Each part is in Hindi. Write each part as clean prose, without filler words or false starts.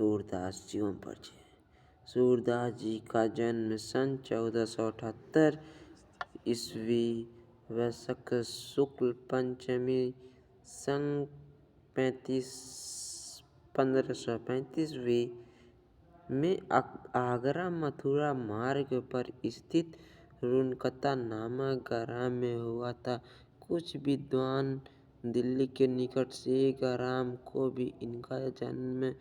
सूरदास जीवन परिचय। सूरदास जी का जन्म सन 1478 ईस्वी वैशाख शुक्ल पंचमी संग 1535 में आगरा मथुरा मार्ग पर स्थित रुनकता नामक ग्राम में हुआ था। कुछ विद्वान दिल्ली के निकट से ग्राम को भी इनका जन्म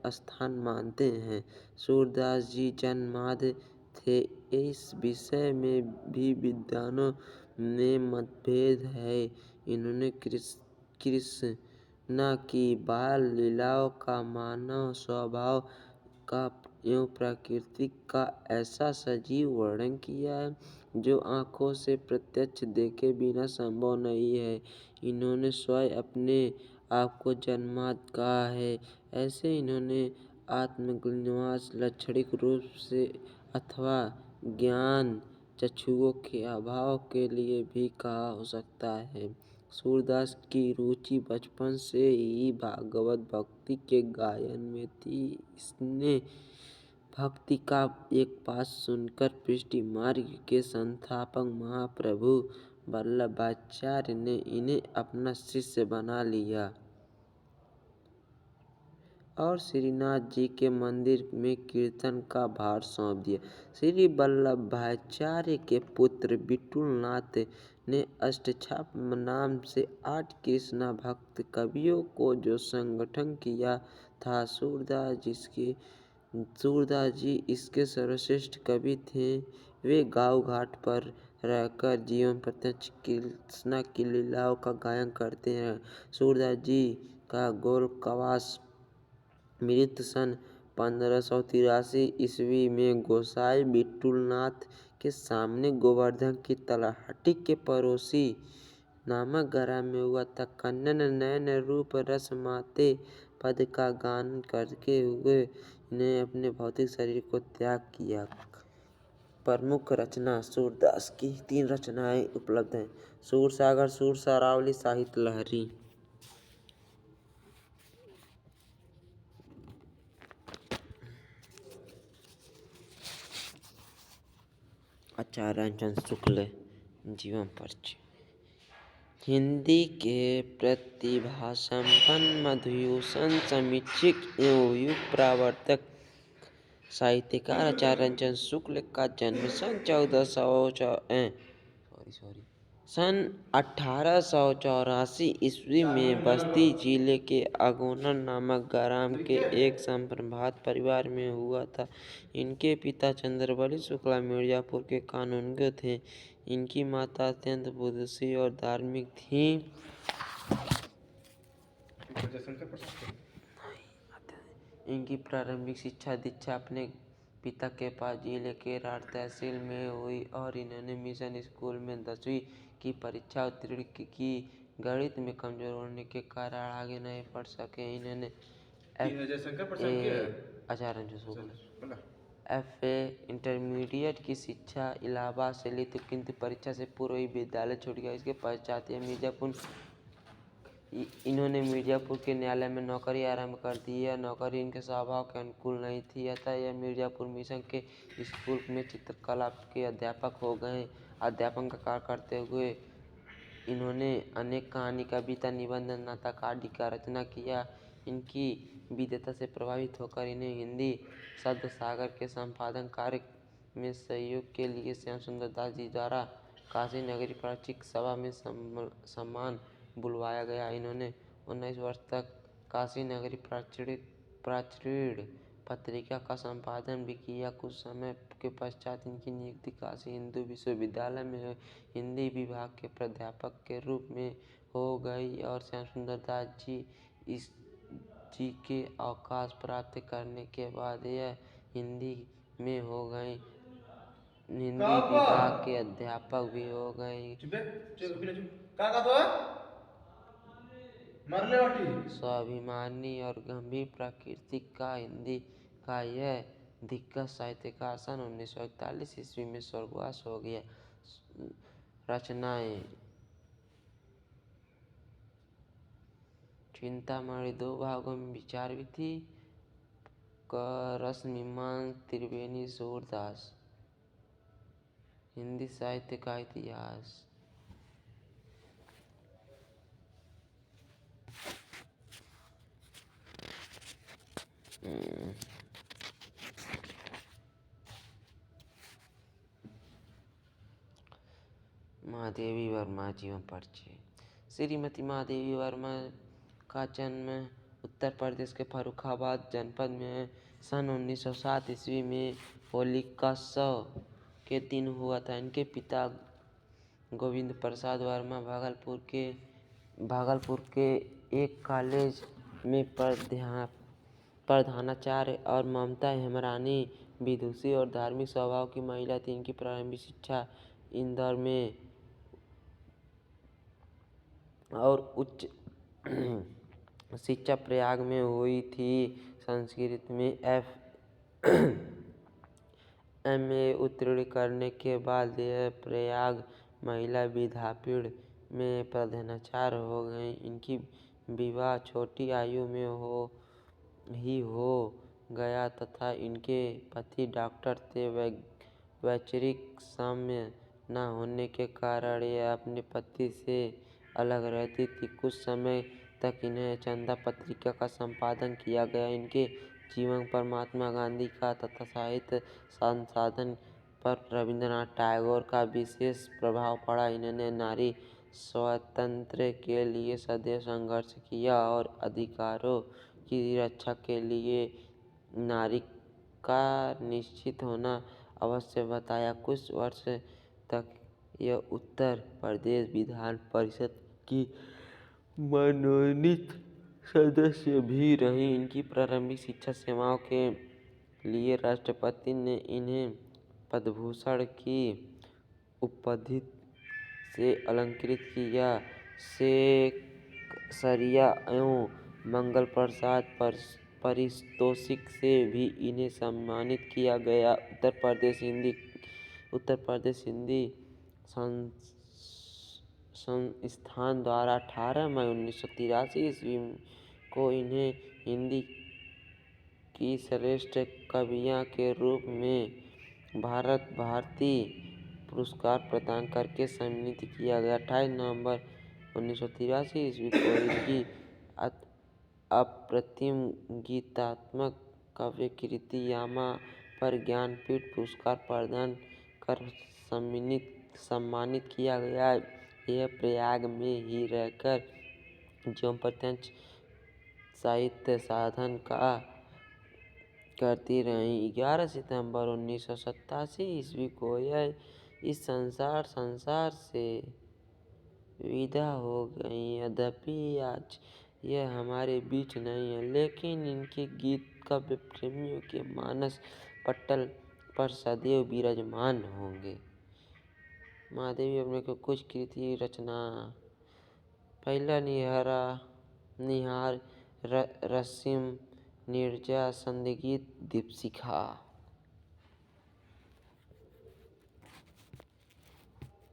स्थान मानते हैं। सूरदास जी जन्माद्य थे, इस विषय में भी विद्वानों में मतभेद है। इन्होंने कृष्णा की बाल लीलाओं का मानव स्वभाव का एवं प्रकृति का ऐसा सजीव वर्णन किया है जो आँखों से प्रत्यक्ष देखे बिना संभव नहीं है। इन्होंने स्वयं अपने आप को जन्माद्य कहा है। ऐसे इन्होंने आत्मग्लानिवास लाक्षणिक रूप से अथवा ज्ञान चक्षुओं के अभाव के लिए भी कहा हो सकता है। सूरदास की रुचि बचपन से ही भागवत भक्ति के गायन में थी। इसने भक्ति का एक पाठ सुनकर पुष्टि मार्ग के संस्थापक महाप्रभु वल्लभाचार्य ने इन्हें अपना शिष्य बना लिया और श्रीनाथ जी के मंदिर में कीर्तन का भार सौंप दिया। श्री वल्लभाचार्य के पुत्र विठुलनाथ ने अष्टछाप नाम से 8 कृष्ण भक्त कवियों को जो संगठन किया था। सूरदास जी इसके सर्वश्रेष्ठ कवि थे। वे गांव घाट पर रहकर जीवन प्रत्यक्ष कृष्ण की लीलाओं का गायन करते हैं। सूरदास जी का गोरखवास मृत्यु सन 1583 ईस्वी में गोसाई विठुलनाथ के सामने गोवर्धन की तलहटी के पड़ोसी नामक ग्राम में हुआ था। कन्नन नयन रूप रस माते पद का गान करते हुए ने अपने भौतिक शरीर को त्याग किया। प्रमुख रचना सूरदास की 3 रचनाएं उपलब्ध हैं। सूरसागर, सूरसरावली, साहित्य लहरी। आचार्य रंजन शुक्ल जीवन परिचय। हिंदी के प्रतिभासंपन्न मधुसूदन समीक्षक एवं युग प्रवर्तक साहित्यकार आचार्य रंजन शुक्ल का जन्म सन 1884 ईस्वी में बस्ती जिले के अगोना नामक ग्राम के एक संप्रभात परिवार में हुआ था। इनके पिता चंद्रबली शुक्ला मिर्जापुर के कानूनगो थे। इनकी माता अत्यंत बुद्धिशील और धार्मिक थीं। इनकी प्रारंभिक शिक्षा दीक्षा अपने पिता के पास जिले के राठ तहसील में हुई और इन्होंने मिशन स्कूल में 10वीं की परीक्षा उत्तीर्ण की। गणित में कमजोर होने के कारण आगे नहीं पढ़ सके। इन्होंने FA इंटरमीडिएट की शिक्षा इलाहाबाद से ली थी, किंतु परीक्षा से पूर्व ही विद्यालय छूट गया। इसके पश्चात इन्होंने मिर्जापुर के न्यायालय में नौकरी आरंभ कर दी। यह नौकरी इनके स्वभाव के अनुकूल नहीं थी, अतः यह मिर्जापुर मिशन के स्कूल में चित्रकला के अध्यापक हो गए। अध्यापन का कार्य करते हुए इन्होंने अनेक कहानी, कविता, निबंध, नाटक आदि का रचना किया। इनकी विद्वता से प्रभावित होकर इन्हें हिंदी शब्द सागर के संपादन कार्य में सहयोग के लिए श्याम सुंदर दास जी द्वारा काशी नगरी प्राचीन सभा में सम्मान बुलवाया गया। इन्होंने 19 वर्ष तक काशी नगरी प्राचीन पत्रिका का संपादन भी किया। कुछ समय के पश्चात इनकी नियुक्ति काशी हिंदू विश्वविद्यालय में हिंदी विभाग के प्राध्यापक के रूप में हो गई और श्याम सुंदर दास जी के अवकाश प्राप्त करने के बाद यह हिंदी विभाग के अध्यापक भी हो गए। स्वाभिमानी और गंभीर प्रकृति का हिंदी का यह दिग्गज साहित्यकार सन 1941 ईस्वी में स्वर्गवास हो गया। रचनाएं चिंतामणि दो भागों में विचारवी थी। रस मीमांस त्रिवेणी सूरदास। हिंदी साहित्य का इतिहास। महादेवी वर्मा जीवन परिचय। श्रीमती महादेवी वर्मा का जन्म उत्तर प्रदेश के फर्रुखाबाद जनपद में सन 1907 ईस्वी में होलिकात्सव के दिन हुआ था। इनके पिता गोविंद प्रसाद वर्मा भागलपुर के एक कॉलेज में प्रधानाचार्य और ममता हेमरानी विदुषी और धार्मिक स्वभाव की महिला थी। इनकी प्रारंभिक शिक्षा इंदौर में और उच्च शिक्षा प्रयाग में हुई थी। संस्कृत में एम.ए. उत्तीर्ण करने के बाद यह प्रयाग महिला विद्यापीठ में प्रधानाचार्य हो गए। इनकी विवाह छोटी आयु में हो गया तथा इनके पति डॉक्टर थे। वैचारिक साम्य न होने के कारण यह अपने पति से अलग रहती थी। कुछ समय तक इन्हें चंदा पत्रिका का संपादन किया गया। इनके जीवन पर महात्मा गांधी का तथा साहित्य संसाधन पर रविंद्रनाथ टैगोर का विशेष प्रभाव पड़ा। इन्होंने नारी स्वातंत्र्य के लिए सदैव संघर्ष किया और अधिकारों की रक्षा के लिए नारी का निश्चित होना अवश्य बताया। कुछ वर्ष तक यह उत्तर प्रदेश विधान परिषद की मनोनीत सदस्य भी रही। इनकी प्रारंभिक शिक्षा सेवाओं के लिए राष्ट्रपति ने इन्हें पद्मभूषण की उपाधि से अलंकृत किया। सरिया एवं मंगल प्रसाद पारितोषिक से भी इन्हें सम्मानित किया गया। उत्तर प्रदेश हिंदी संस्थान द्वारा 18 मई 1983 ईस्वी को इन्हें हिंदी की श्रेष्ठ काव्य के रूप में भारत भारती पुरस्कार प्रदान करके सम्मानित किया गया। 28 नवंबर 1983 ईस्वी को इनकी अप्रतिम गीतात्मक काव्य कृति यामा पर ज्ञानपीठ पुरस्कार प्रदान कर सम्मानित किया गया। यह प्रयाग में ही रहकर जीवन पर्यंत साहित्य साधना करती रहीं। 11 सितंबर 1987 ईस्वी को यह इस संसार से विदा हो गईं। यद्यपि आज यह हमारे बीच नहीं है, लेकिन इनके गीत काव्य प्रेमियों के मानस पटल पर सदैव विराजमान होंगे। महादेवी वर्मा की कुछ कृति रचना। पहला निहार रश्मि नीरजा संगीत दीपशिखा।